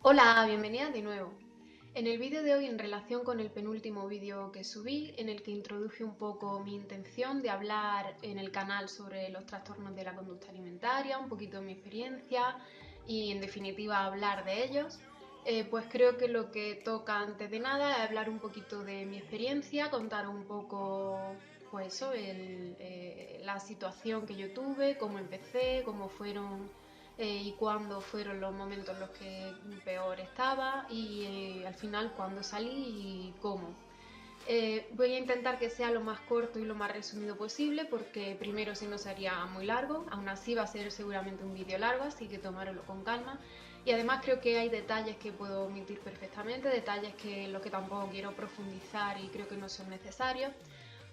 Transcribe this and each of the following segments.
Hola, bienvenida de nuevo. En el vídeo de hoy, en relación con el penúltimo vídeo que subí, en el que introduje un poco mi intención de hablar en el canal sobre los trastornos de la conducta alimentaria, un poquito de mi experiencia y en definitiva hablar de ellos, pues creo que lo que toca antes de nada es hablar un poquito de mi experiencia, contar un poco pues eso, la situación que yo tuve, cómo empecé, cómo fueron y cuándo fueron los momentos en los que peor estaba y al final cuándo salí y cómo. Voy a intentar que sea lo más corto y lo más resumido posible porque primero si no sería muy largo, aún así va a ser seguramente un vídeo largo, así que tomároslo con calma. Y además creo que hay detalles que puedo omitir perfectamente, detalles que en los que tampoco quiero profundizar y creo que no son necesarios.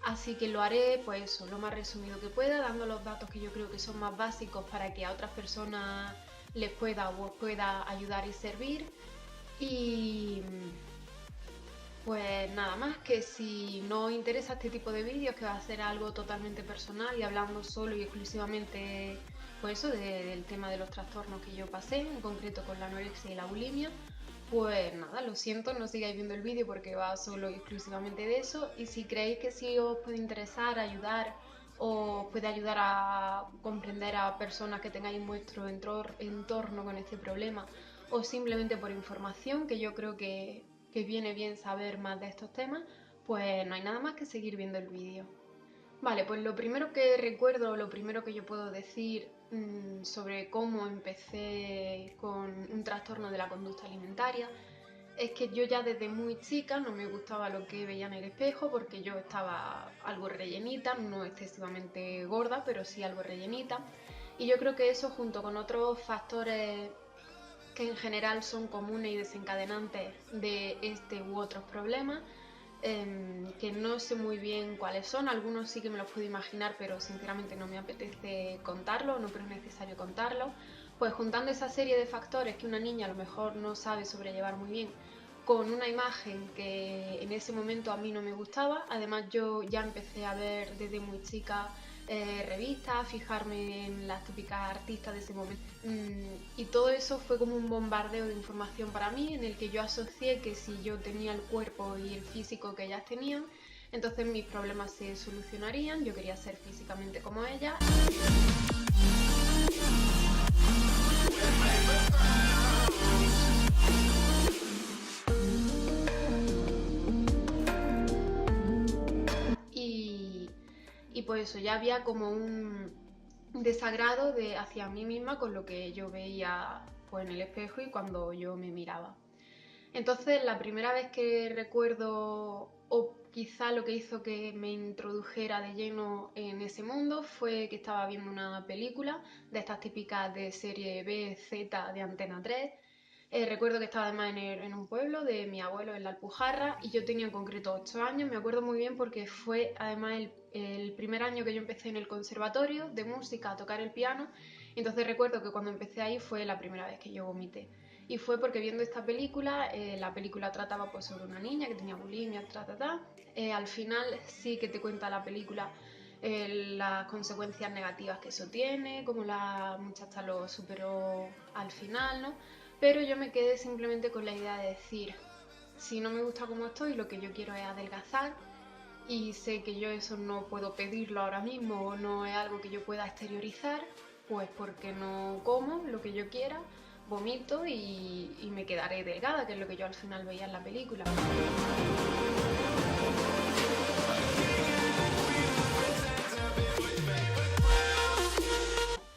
Así que lo haré pues eso, lo más resumido que pueda, dando los datos que yo creo que son más básicos para que a otras personas les pueda o os pueda ayudar y servir. Y pues nada más, que si no os interesa este tipo de vídeos, que va a ser algo totalmente personal y hablando solo y exclusivamente pues eso, del tema de los trastornos que yo pasé, en concreto con la anorexia y la bulimia, pues nada, lo siento, no sigáis viendo el vídeo porque va solo y exclusivamente de eso. Y si creéis que sí os puede interesar, ayudar o puede ayudar a comprender a personas que tengáis en vuestro entorno con este problema, o simplemente por información, que yo creo que viene bien saber más de estos temas, pues no hay nada más que seguir viendo el vídeo. Vale, pues lo primero que recuerdo, lo primero que yo puedo decir sobre cómo empecé con un trastorno de la conducta alimentaria es que yo ya desde muy chica no me gustaba lo que veía en el espejo porque yo estaba algo rellenita, no excesivamente gorda, pero sí algo rellenita. Y yo creo que eso, junto con otros factores que en general son comunes y desencadenantes de este u otros problemas, que no sé muy bien cuáles son, algunos sí que me los puedo imaginar, pero sinceramente no me apetece contarlo, no creo necesario contarlo. Pues juntando esa serie de factores que una niña a lo mejor no sabe sobrellevar muy bien, con una imagen que en ese momento a mí no me gustaba. Además yo ya empecé a ver desde muy chica revistas, fijarme en las típicas artistas de ese momento. Y todo eso fue como un bombardeo de información para mí, en el que yo asocié que si yo tenía el cuerpo y el físico que ellas tenían, entonces mis problemas se solucionarían. Yo quería ser físicamente como ellas. Y, y pues eso, ya había como un desagrado hacia mí misma con lo que yo veía pues, en el espejo y cuando yo me miraba. Entonces, la primera vez que recuerdo, o quizá lo que hizo que me introdujera de lleno en ese mundo, fue que estaba viendo una película de estas típicas de serie B, Z de Antena 3. Recuerdo que estaba además en un pueblo de mi abuelo, en la Alpujarra, y yo tenía en concreto 8 años. Me acuerdo muy bien porque fue además el primer año que yo empecé en el conservatorio de música a tocar el piano. Entonces recuerdo que cuando empecé ahí fue la primera vez que yo vomité. Y fue porque viendo esta película, la película trataba pues sobre una niña que tenía bulimia, al final sí que te cuenta la película las consecuencias negativas que eso tiene, cómo la muchacha lo superó al final, ¿no? Pero yo me quedé simplemente con la idea de decir, si no me gusta cómo estoy, lo que yo quiero es adelgazar y sé que yo eso no puedo pedirlo ahora mismo o no es algo que yo pueda exteriorizar, pues porque no como lo que yo quiera, vomito y me quedaré delgada, que es lo que yo al final veía en la película.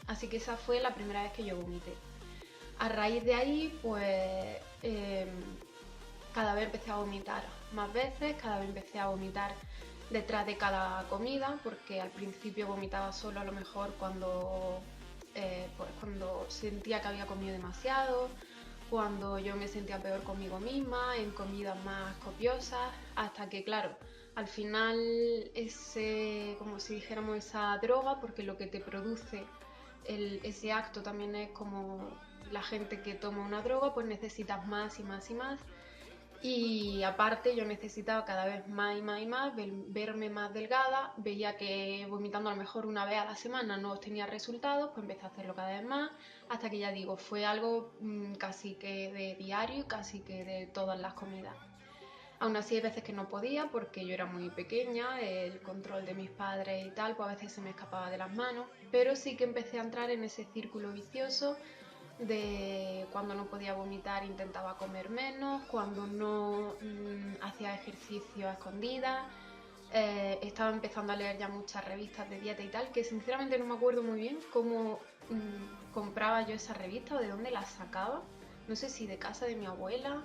Así que esa fue la primera vez que yo vomité. A raíz de ahí, pues cada vez empecé a vomitar más veces, cada vez empecé a vomitar detrás de cada comida, porque al principio vomitaba solo a lo mejor cuando sentía que había comido demasiado, cuando yo me sentía peor conmigo misma, en comidas más copiosas, hasta que claro, al final como si dijéramos esa droga, porque lo que te produce ese acto también es como la gente que toma una droga, pues necesitas más y más y más. Y aparte yo necesitaba cada vez más y más y más verme más delgada, veía que vomitando a lo mejor una vez a la semana no obtenía resultados, pues empecé a hacerlo cada vez más, hasta que ya digo, fue algo casi que de diario y casi que de todas las comidas. Aún así hay veces que no podía porque yo era muy pequeña, el control de mis padres y tal, pues a veces se me escapaba de las manos, pero sí que empecé a entrar en ese círculo vicioso de cuando no podía vomitar intentaba comer menos, cuando no hacía ejercicio a escondidas. Estaba empezando a leer ya muchas revistas de dieta y tal, que sinceramente no me acuerdo muy bien cómo compraba yo esas revistas o de dónde las sacaba. No sé si de casa de mi abuela.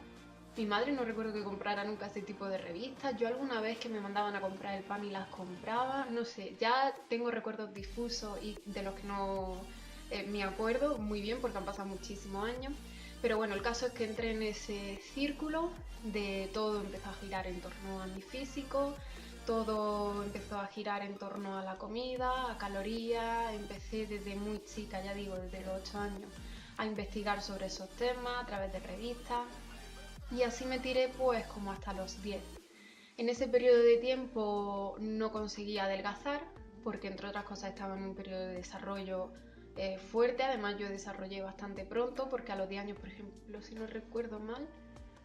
Mi madre no recuerdo que comprara nunca ese tipo de revistas. Yo alguna vez que me mandaban a comprar el pan y las compraba. No sé, ya tengo recuerdos difusos y de los que no me acuerdo muy bien porque han pasado muchísimos años. Pero bueno, el caso es que entré en ese círculo de todo empezó a girar en torno a mi físico, todo empezó a girar en torno a la comida, a calorías. Empecé desde muy chica, ya digo, desde los 8 años, a investigar sobre esos temas a través de revistas. Y así me tiré pues como hasta los 10. En ese periodo de tiempo no conseguía adelgazar porque entre otras cosas estaba en un periodo de desarrollo fuerte. Además yo desarrollé bastante pronto porque a los 10 años, por ejemplo, si no recuerdo mal,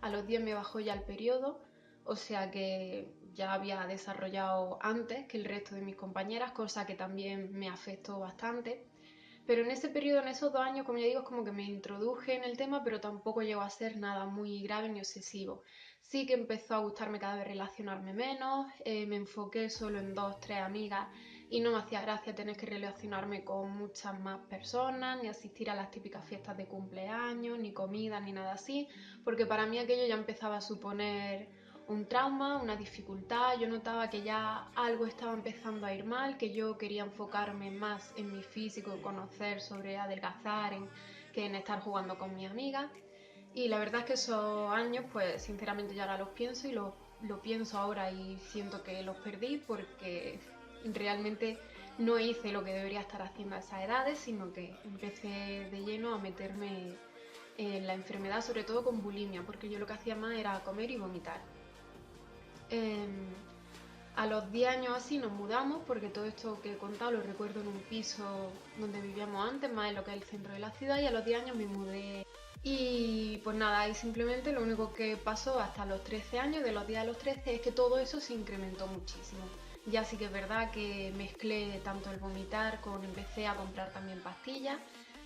a los 10 me bajó ya el periodo, o sea que ya había desarrollado antes que el resto de mis compañeras, cosa que también me afectó bastante. Pero en ese periodo, en esos 2 años, como ya digo, es como que me introduje en el tema, pero tampoco llegó a ser nada muy grave ni obsesivo. Sí que empezó a gustarme cada vez relacionarme menos, me enfoqué solo en 2, 3 amigas y no me hacía gracia tener que relacionarme con muchas más personas, ni asistir a las típicas fiestas de cumpleaños, ni comidas, ni nada así, porque para mí aquello ya empezaba a suponer un trauma, una dificultad. Yo notaba que ya algo estaba empezando a ir mal, que yo quería enfocarme más en mi físico, conocer sobre adelgazar, que en estar jugando con mis amigas. Y la verdad es que esos años, pues sinceramente ya ahora los pienso y lo pienso ahora y siento que los perdí porque realmente no hice lo que debería estar haciendo a esas edades, sino que empecé de lleno a meterme en la enfermedad, sobre todo con bulimia, porque yo lo que hacía más era comer y vomitar. Eh, a los 10 años así nos mudamos, porque todo esto que he contado lo recuerdo en un piso donde vivíamos antes, más en lo que es el centro de la ciudad, y a los 10 años me mudé. Y pues nada, y simplemente lo único que pasó hasta los 13 años, de los 10 a los 13, es que todo eso se incrementó muchísimo. Ya sí que es verdad que mezclé tanto el vomitar con empecé a comprar también pastillas.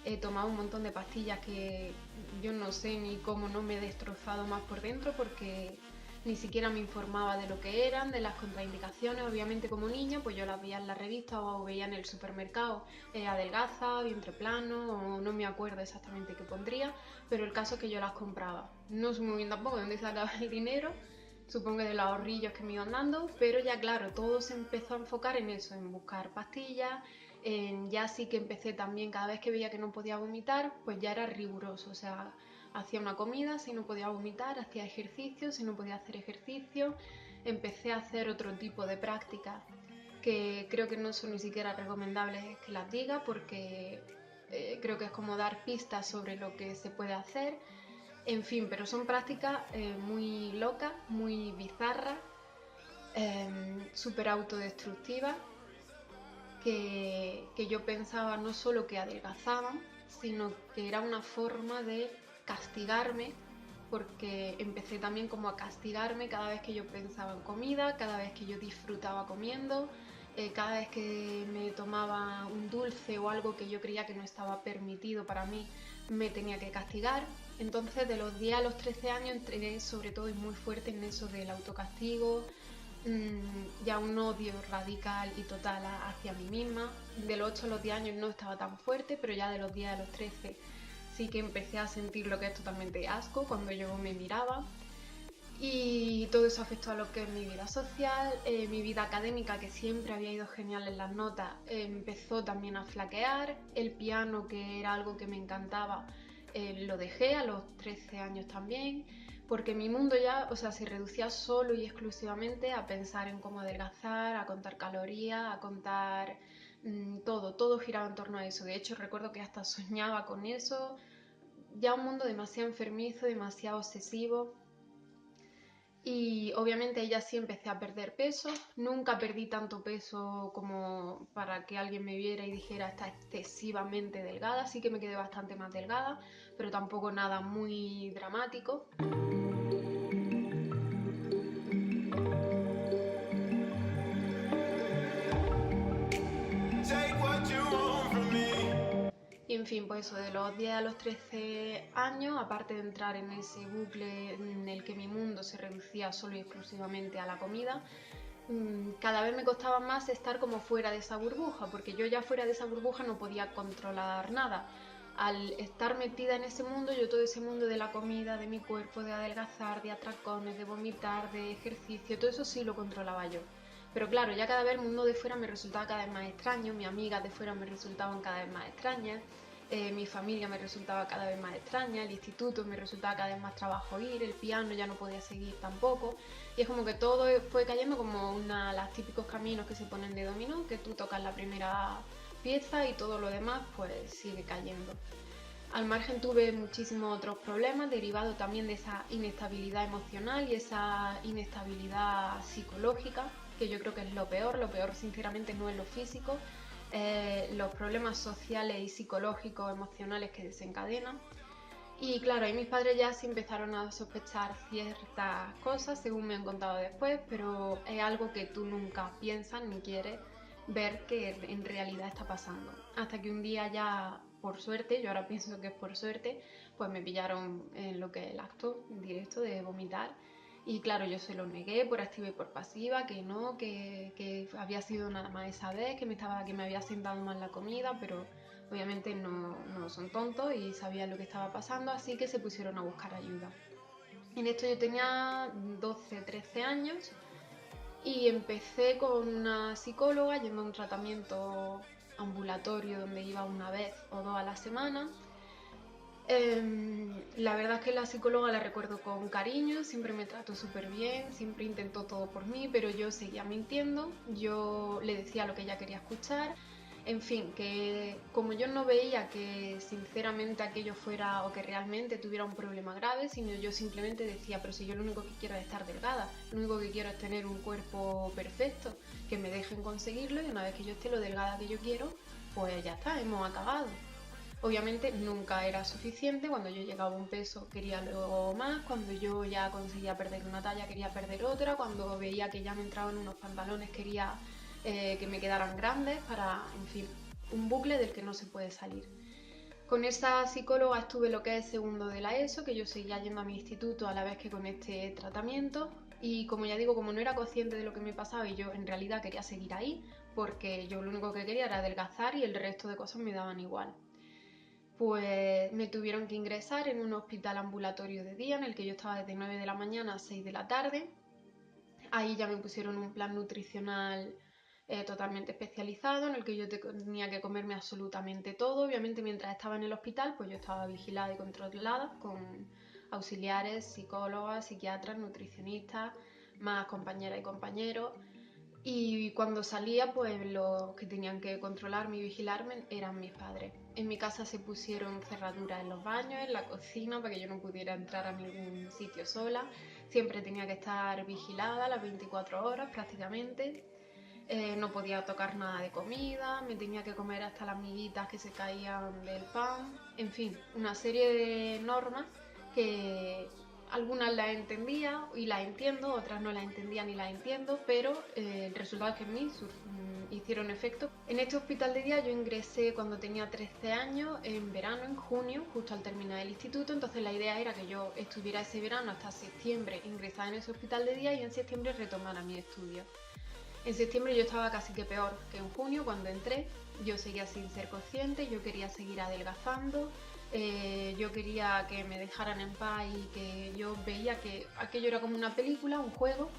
He tomado un montón de pastillas que yo no sé ni cómo no me he destrozado más por dentro porque ni siquiera me informaba de lo que eran, de las contraindicaciones. Obviamente como niña pues yo las veía en la revista o veía en el supermercado, adelgaza, vientre plano, o no me acuerdo exactamente qué pondría, pero el caso es que yo las compraba. No sé muy bien tampoco de dónde sacaba el dinero, supongo que de los ahorrillos que me iban dando, pero ya claro, todo se empezó a enfocar en eso, en buscar pastillas. Ya sí que empecé también, cada vez que veía que no podía vomitar, pues ya era riguroso, o sea, hacía una comida si no podía vomitar, hacía ejercicio si no podía hacer ejercicio, empecé a hacer otro tipo de prácticas que creo que no son ni siquiera recomendables que las diga porque creo que es como dar pistas sobre lo que se puede hacer. En fin, pero son prácticas muy locas, muy bizarras, súper autodestructivas, que yo pensaba no solo que adelgazaban, sino que era una forma de castigarme, porque empecé también como a castigarme cada vez que yo pensaba en comida, cada vez que yo disfrutaba comiendo, cada vez que me tomaba un dulce o algo que yo creía que no estaba permitido para mí, me tenía que castigar. Entonces de los 10 a los 13 años entré sobre todo y muy fuerte en eso del autocastigo, ya un odio radical y total hacia mí misma. De los 8 a los 10 años no estaba tan fuerte, pero ya de los 10 a los 13 sí que empecé a sentir lo que es totalmente asco cuando yo me miraba. Y todo eso afectó a lo que es mi vida social, mi vida académica, que siempre había ido genial en las notas, empezó también a flaquear. El piano, que era algo que me encantaba, lo dejé a los 13 años también, porque mi mundo ya, o sea, se reducía solo y exclusivamente a pensar en cómo adelgazar, a contar calorías, a contar todo giraba en torno a eso. De hecho, recuerdo que hasta soñaba con eso, ya un mundo demasiado enfermizo, demasiado obsesivo. Y obviamente ahí ya sí empecé a perder peso. Nunca perdí tanto peso como para que alguien me viera y dijera está excesivamente delgada. Sí que me quedé bastante más delgada, pero tampoco nada muy dramático. Y en fin, pues eso, de los 10 a los 13 años, aparte de entrar en ese bucle en el que mi mundo se reducía solo y exclusivamente a la comida, cada vez me costaba más estar como fuera de esa burbuja, porque yo ya fuera de esa burbuja no podía controlar nada. Al estar metida en ese mundo, yo todo ese mundo de la comida, de mi cuerpo, de adelgazar, de atracones, de vomitar, de ejercicio, todo eso sí lo controlaba yo. Pero claro, ya cada vez el mundo de fuera me resultaba cada vez más extraño, mis amigas de fuera me resultaban cada vez más extrañas, mi familia me resultaba cada vez más extraña, el instituto me resultaba cada vez más trabajo ir, el piano ya no podía seguir tampoco. Y es como que todo fue cayendo como los típicos caminos que se ponen de dominó, que tú tocas la primera pieza y todo lo demás pues sigue cayendo. Al margen tuve muchísimos otros problemas derivados también de esa inestabilidad emocional y esa inestabilidad psicológica, que yo creo que es lo peor sinceramente no es lo físico, los problemas sociales y psicológicos, emocionales que desencadenan. Y claro, ahí mis padres ya sí empezaron a sospechar ciertas cosas, según me han contado después, pero es algo que tú nunca piensas ni quieres ver que en realidad está pasando. Hasta que un día ya, por suerte, yo ahora pienso que es por suerte, pues me pillaron en lo que es el acto directo de vomitar. Y claro, yo se lo negué por activa y por pasiva, que no, que había sido nada más esa vez, que me había sentado mal la comida, pero obviamente no son tontos y sabían lo que estaba pasando, así que se pusieron a buscar ayuda. En esto yo tenía 12, 13 años y empecé con una psicóloga yendo a un tratamiento ambulatorio donde iba una vez o dos a la semana. La verdad es que la psicóloga la recuerdo con cariño, siempre me trató súper bien, siempre intentó todo por mí, pero yo seguía mintiendo, yo le decía lo que ella quería escuchar. En fin, que como yo no veía que sinceramente aquello fuera o que realmente tuviera un problema grave, sino yo simplemente decía, pero si yo lo único que quiero es estar delgada, lo único que quiero es tener un cuerpo perfecto, que me dejen conseguirlo y una vez que yo esté lo delgada que yo quiero, pues ya está, hemos acabado. Obviamente nunca era suficiente, cuando yo llegaba a un peso quería luego más, cuando yo ya conseguía perder una talla quería perder otra, cuando veía que ya me entraban unos pantalones quería que me quedaran grandes, para, en fin, un bucle del que no se puede salir. Con esa psicóloga estuve lo que es segundo de la ESO, que yo seguía yendo a mi instituto a la vez que con este tratamiento. Y como ya digo, como no era consciente de lo que me pasaba y yo en realidad quería seguir ahí, porque yo lo único que quería era adelgazar y el resto de cosas me daban igual, pues me tuvieron que ingresar en un hospital ambulatorio de día en el que yo estaba desde 9 de la mañana a 6 de la tarde. Ahí ya me pusieron un plan nutricional totalmente especializado en el que yo tenía que comerme absolutamente todo. Obviamente mientras estaba en el hospital pues yo estaba vigilada y controlada con auxiliares, psicólogas, psiquiatras, nutricionistas, más compañeras y compañeros. Y cuando salía, pues los que tenían que controlarme y vigilarme eran mis padres. En mi casa se pusieron cerraduras en los baños, en la cocina, para que yo no pudiera entrar a ningún sitio sola. Siempre tenía que estar vigilada las 24 horas prácticamente. No podía tocar nada de comida, me tenía que comer hasta las miguitas que se caían del pan. En fin, una serie de normas que algunas las entendía y las entiendo, otras no las entendía ni las entiendo, pero el resultado es que en mí hicieron efecto. En este hospital de día yo ingresé cuando tenía 13 años, en verano, en junio, justo al terminar el instituto, entonces la idea era que yo estuviera ese verano hasta septiembre ingresada en ese hospital de día y en septiembre retomara mis estudios. En septiembre yo estaba casi que peor que en junio cuando entré, yo seguía sin ser consciente, yo quería seguir adelgazando, yo quería que me dejaran en paz y que yo veía que aquello era como una película, un juego,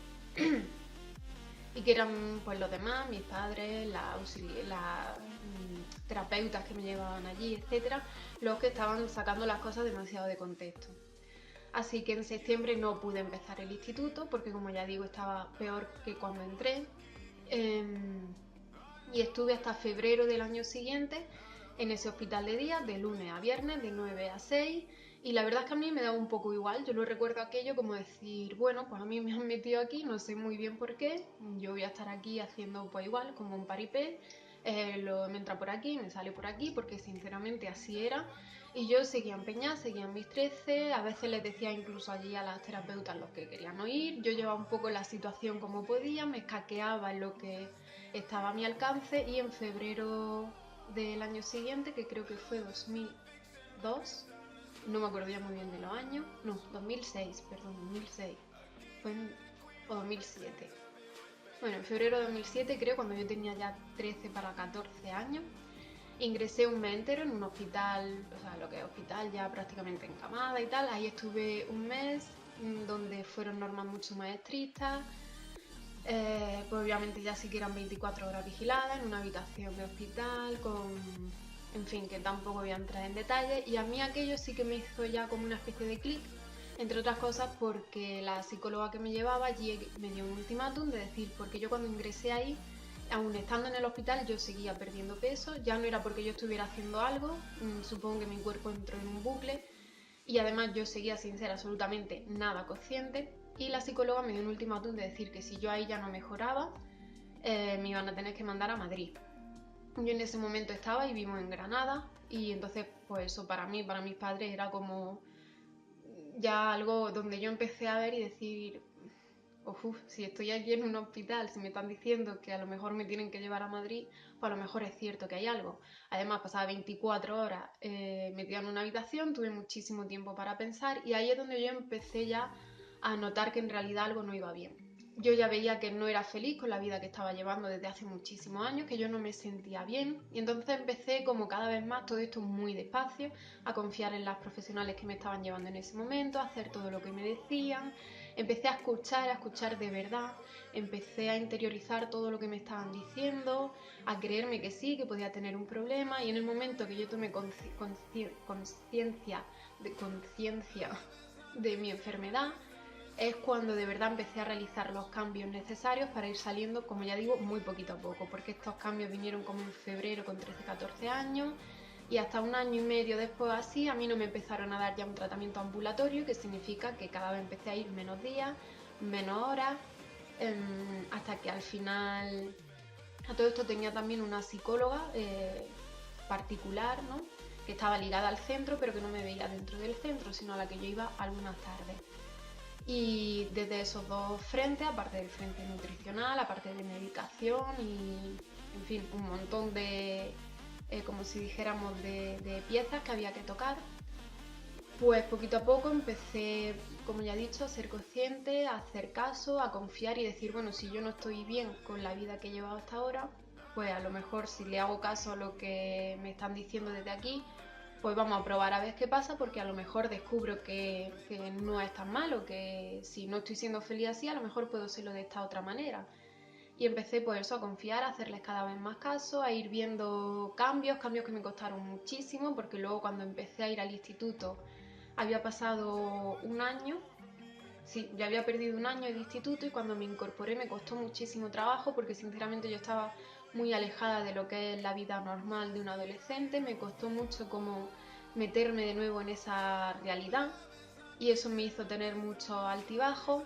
y que eran pues los demás, mis padres, las terapeutas que me llevaban allí, etcétera, los que estaban sacando las cosas demasiado de contexto. Así que en septiembre no pude empezar el instituto porque, como ya digo, estaba peor que cuando entré. Y estuve hasta febrero del año siguiente en ese hospital de día, de lunes a viernes, de 9 a 6, Y la verdad es que a mí me daba un poco igual, yo lo recuerdo aquello como decir, bueno, pues a mí me han metido aquí, no sé muy bien por qué, yo voy a estar aquí haciendo pues igual, como un paripé, me entra por aquí, me sale por aquí, porque sinceramente así era. Y yo seguía empeñada, seguía en mis 13, a veces les decía incluso allí a las terapeutas los que querían oír, yo llevaba un poco la situación como podía, me escaqueaba en lo que estaba a mi alcance y en febrero del año siguiente, que creo que fue 2002, no me acuerdo ya muy bien de los años, no, 2006, perdón, 2006, fue o 2007. Bueno, en febrero de 2007 creo, cuando yo tenía ya 13 para 14 años, ingresé un mes entero en un hospital, o sea, lo que es hospital ya prácticamente encamada y tal. Ahí estuve un mes donde fueron normas mucho más estrictas. Pues obviamente ya sí que eran 24 horas vigiladas en una habitación de hospital en fin, que tampoco voy a entrar en detalle. Y a mí aquello sí que me hizo ya como una especie de clic, entre otras cosas porque la psicóloga que me llevaba allí me dio un ultimátum de decir, porque yo cuando ingresé ahí, aún estando en el hospital, yo seguía perdiendo peso, ya no era porque yo estuviera haciendo algo, supongo que mi cuerpo entró en un bucle, y además yo seguía sin ser absolutamente nada consciente, y la psicóloga me dio un ultimátum de decir que si yo ahí ya no mejoraba, me iban a tener que mandar a Madrid. Yo en ese momento estaba y vivimos en Granada, y entonces pues eso para mí, para mis padres era como ya algo donde yo empecé a ver y decir, si estoy aquí en un hospital, si me están diciendo que a lo mejor me tienen que llevar a Madrid, pues a lo mejor es cierto que hay algo. Además, pasaba 24 horas metida en una habitación, tuve muchísimo tiempo para pensar y ahí es donde yo empecé ya a notar que en realidad algo no iba bien. Yo ya veía que no era feliz con la vida que estaba llevando desde hace muchísimos años, que yo no me sentía bien y entonces empecé como cada vez más, todo esto muy despacio, a confiar en las profesionales que me estaban llevando en ese momento, a hacer todo lo que me decían. Empecé a escuchar de verdad, empecé a interiorizar todo lo que me estaban diciendo, a creerme que sí, que podía tener un problema y en el momento que yo tomé conciencia de mi enfermedad, es cuando de verdad empecé a realizar los cambios necesarios para ir saliendo, como ya digo, muy poquito a poco, porque estos cambios vinieron como en febrero con 13-14 años y hasta un año y medio después así a mí no me empezaron a dar ya un tratamiento ambulatorio, que significa que cada vez empecé a ir menos días, menos horas, hasta que al final a todo esto tenía también una psicóloga particular, ¿no?, que estaba ligada al centro pero que no me veía dentro del centro, sino a la que yo iba algunas tardes. Y desde esos dos frentes, aparte del frente nutricional, aparte de medicación y, en fin, un montón de, como si dijéramos, de piezas que había que tocar, pues poquito a poco empecé, como ya he dicho, a ser consciente, a hacer caso, a confiar y decir, bueno, si yo no estoy bien con la vida que he llevado hasta ahora, pues a lo mejor si le hago caso a lo que me están diciendo desde aquí, pues vamos a probar a ver qué pasa, porque a lo mejor descubro que no es tan malo, que si no estoy siendo feliz así, a lo mejor puedo serlo de esta otra manera. Y empecé pues eso, a confiar, a hacerles cada vez más caso, a ir viendo cambios que me costaron muchísimo, porque luego cuando empecé a ir al instituto había pasado un año, sí, ya había perdido un año de instituto y cuando me incorporé me costó muchísimo trabajo porque sinceramente yo estaba muy alejada de lo que es la vida normal de un adolescente, me costó mucho como meterme de nuevo en esa realidad y eso me hizo tener mucho altibajo.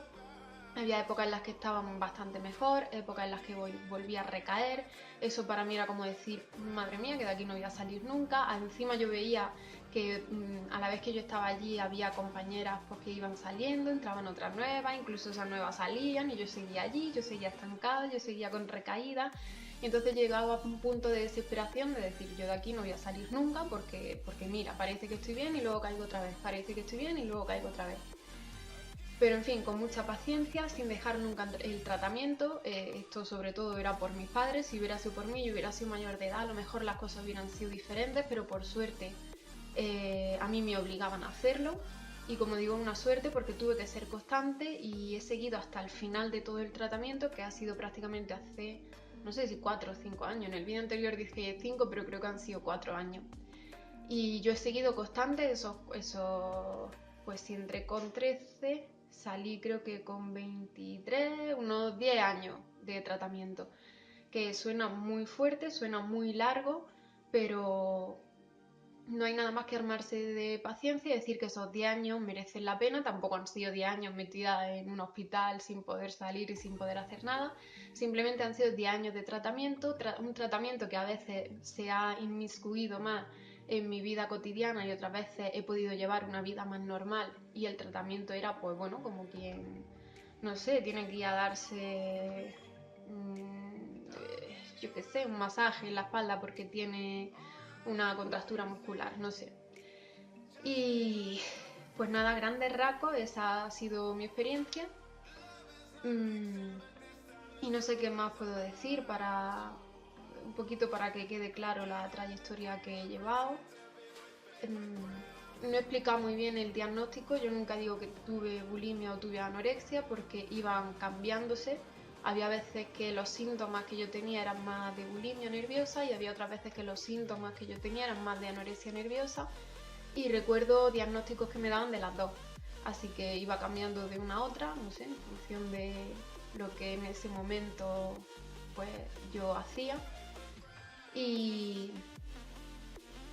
Había épocas en las que estaban bastante mejor, épocas en las que volví a recaer. Eso para mí era como decir, madre mía, que de aquí no voy a salir nunca. Encima yo veía que a la vez que yo estaba allí había compañeras pues, que iban saliendo, entraban otras nuevas, incluso esas nuevas salían y yo seguía allí, yo seguía estancada, yo seguía con recaídas. Y entonces llegaba a un punto de desesperación de decir, yo de aquí no voy a salir nunca porque mira, parece que estoy bien y luego caigo otra vez, parece que estoy bien y luego caigo otra vez. Pero en fin, con mucha paciencia, sin dejar nunca el tratamiento. Esto sobre todo era por mis padres. Si hubiera sido por mí, yo hubiera sido mayor de edad, a lo mejor las cosas hubieran sido diferentes, pero por suerte a mí me obligaban a hacerlo. Y como digo, una suerte porque tuve que ser constante y he seguido hasta el final de todo el tratamiento, que ha sido prácticamente hace, no sé si 4 o 5 años. En el vídeo anterior dije 5, pero creo que han sido 4 años. Y yo he seguido constante pues si entré con 13, salí creo que con 23, unos 10 años de tratamiento, que suena muy fuerte, suena muy largo, pero no hay nada más que armarse de paciencia y decir que esos 10 años merecen la pena. Tampoco han sido 10 años metida en un hospital sin poder salir y sin poder hacer nada. Simplemente han sido 10 años de tratamiento, un tratamiento que a veces se ha inmiscuido más en mi vida cotidiana y otras veces he podido llevar una vida más normal y el tratamiento era, pues bueno, como quien, no sé, tiene que ir a darse, yo qué sé, un masaje en la espalda porque tiene una contractura muscular, no sé. Y pues nada, a grandes rasgos, esa ha sido mi experiencia. Y no sé qué más puedo decir para un poquito para que quede claro la trayectoria que he llevado. No he explicado muy bien el diagnóstico, yo nunca digo que tuve bulimia o tuve anorexia porque iban cambiándose. Había veces que los síntomas que yo tenía eran más de bulimia nerviosa y había otras veces que los síntomas que yo tenía eran más de anorexia nerviosa, y recuerdo diagnósticos que me daban de las dos, así que iba cambiando de una a otra, no sé, en función de lo que en ese momento pues yo hacía. Y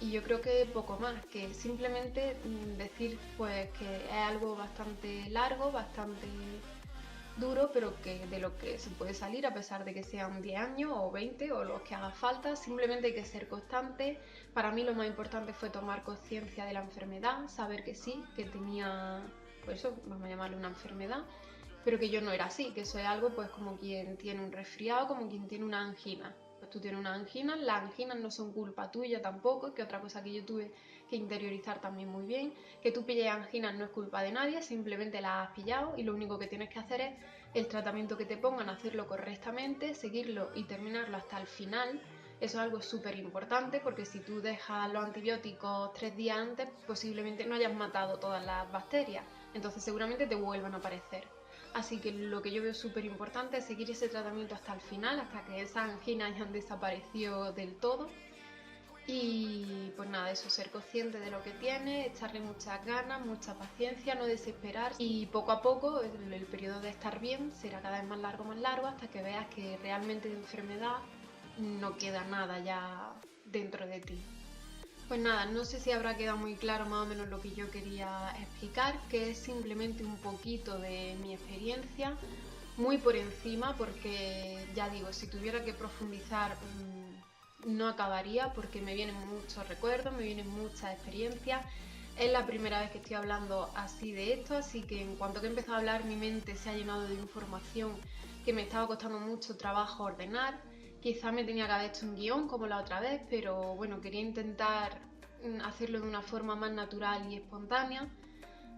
yo creo que poco más, que simplemente decir pues que es algo bastante largo, bastante duro, pero que de lo que se puede salir a pesar de que sean 10 años o 20 o los que haga falta. Simplemente hay que ser constante. Para mí lo más importante fue tomar conciencia de la enfermedad, saber que sí, que tenía, pues eso, vamos a llamarle una enfermedad, pero que yo no era así, que eso es algo pues como quien tiene un resfriado, como quien tiene una angina. Pues tú tienes una angina, las anginas no son culpa tuya tampoco, que otra cosa que yo tuve que interiorizar también muy bien, que tú pilles anginas no es culpa de nadie, simplemente las has pillado y lo único que tienes que hacer es el tratamiento que te pongan, hacerlo correctamente, seguirlo y terminarlo hasta el final. Eso es algo súper importante porque si tú dejas los antibióticos 3 días antes, posiblemente no hayas matado todas las bacterias, entonces seguramente te vuelvan a aparecer. Así que lo que yo veo súper importante es seguir ese tratamiento hasta el final, hasta que esas anginas hayan desaparecido del todo. Y pues nada, eso, ser consciente de lo que tiene, echarle muchas ganas, mucha paciencia, no desesperar, y poco a poco el periodo de estar bien será cada vez más largo, hasta que veas que realmente de enfermedad no queda nada ya dentro de ti. Pues nada, no sé si habrá quedado muy claro más o menos lo que yo quería explicar, que es simplemente un poquito de mi experiencia, muy por encima, porque ya digo, si tuviera que profundizar no acabaría, porque me vienen muchos recuerdos, me vienen muchas experiencias. Es la primera vez que estoy hablando así de esto, así que en cuanto que he empezado a hablar mi mente se ha llenado de información que me estaba costando mucho trabajo ordenar. Quizá me tenía que haber hecho un guión como la otra vez, pero bueno, quería intentar hacerlo de una forma más natural y espontánea.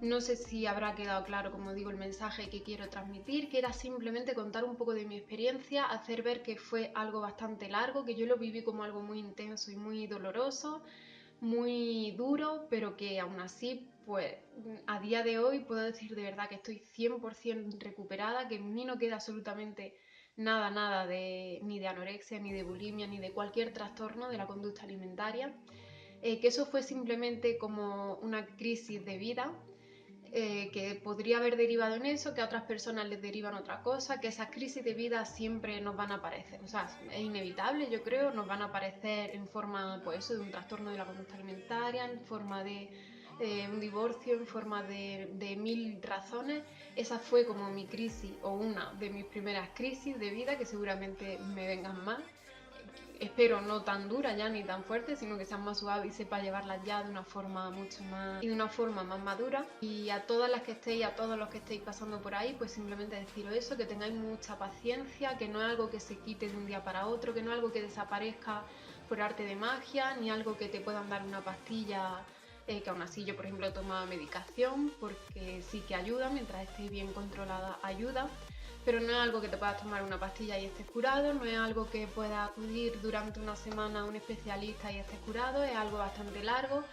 No sé si habrá quedado claro, como digo, el mensaje que quiero transmitir, que era simplemente contar un poco de mi experiencia, hacer ver que fue algo bastante largo, que yo lo viví como algo muy intenso y muy doloroso, muy duro, pero que aún así, pues a día de hoy puedo decir de verdad que estoy 100% recuperada, que en mí no queda absolutamente nada ni de anorexia, ni de bulimia, ni de cualquier trastorno de la conducta alimentaria, que eso fue simplemente como una crisis de vida, que podría haber derivado en eso, que a otras personas les derivan otra cosa, que esas crisis de vida siempre nos van a aparecer, o sea, es inevitable, yo creo, nos van a aparecer en forma, pues eso, de un trastorno de la conducta alimentaria, en forma de un divorcio, en forma de mil razones. Esa fue como mi crisis, o una de mis primeras crisis de vida, que seguramente me vengan más. Espero no tan dura ya ni tan fuerte, sino que sean más suaves y sepa llevarlas ya de una forma mucho más y de una forma más madura. Y a todas las que estéis, a todos los que estéis pasando por ahí, pues simplemente deciros eso, que tengáis mucha paciencia, que no es algo que se quite de un día para otro, que no es algo que desaparezca por arte de magia, ni algo que te puedan dar una pastilla, que aún así yo por ejemplo tomo medicación porque sí que ayuda, mientras estéis bien controlada ayuda, pero no es algo que te puedas tomar una pastilla y estés curado, no es algo que puedas acudir durante una semana a un especialista y estés curado, es algo bastante largo,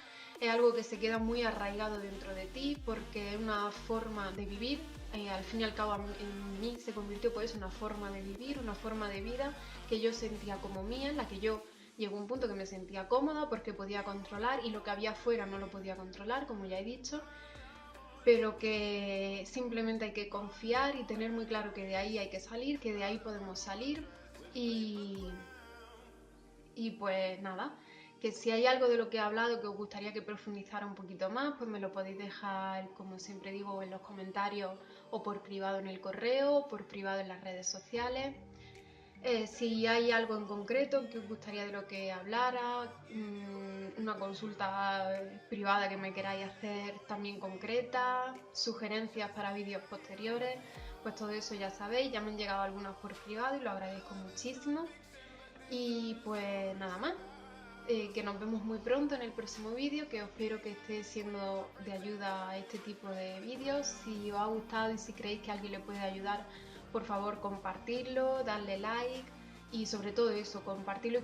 es algo que se queda muy arraigado dentro de ti porque es una forma de vivir, al fin y al cabo en mí se convirtió pues en una forma de vivir, una forma de vida que yo sentía como mía, en la que yo llegó un punto que me sentía cómoda porque podía controlar y lo que había afuera no lo podía controlar, como ya he dicho, pero que simplemente hay que confiar y tener muy claro que de ahí hay que salir, que de ahí podemos salir y pues nada, que si hay algo de lo que he hablado que os gustaría que profundizara un poquito más, pues me lo podéis dejar, como siempre digo, en los comentarios o por privado en el correo, o por privado en las redes sociales. Si hay algo en concreto que os gustaría de lo que hablara, una consulta privada que me queráis hacer también concreta, sugerencias para vídeos posteriores, pues todo eso ya sabéis, ya me han llegado algunas por privado y lo agradezco muchísimo. Y pues nada más, que nos vemos muy pronto en el próximo vídeo, que espero que esté siendo de ayuda a este tipo de vídeos. Si os ha gustado y si creéis que a alguien le puede ayudar, por favor compartirlo, darle like y sobre todo eso, compartirlo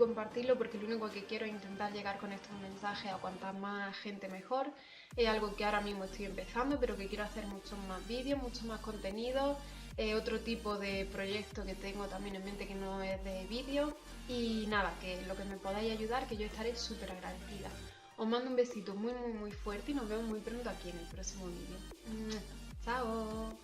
porque lo único que quiero es intentar llegar con estos mensajes a cuanta más gente mejor. Es algo que ahora mismo estoy empezando, pero que quiero hacer muchos más vídeos, muchos más contenidos, otro tipo de proyecto que tengo también en mente que no es de vídeo. Y nada, que lo que me podáis ayudar, que yo estaré súper agradecida. Os mando un besito muy fuerte y nos vemos muy pronto aquí en el próximo vídeo. ¡Chao!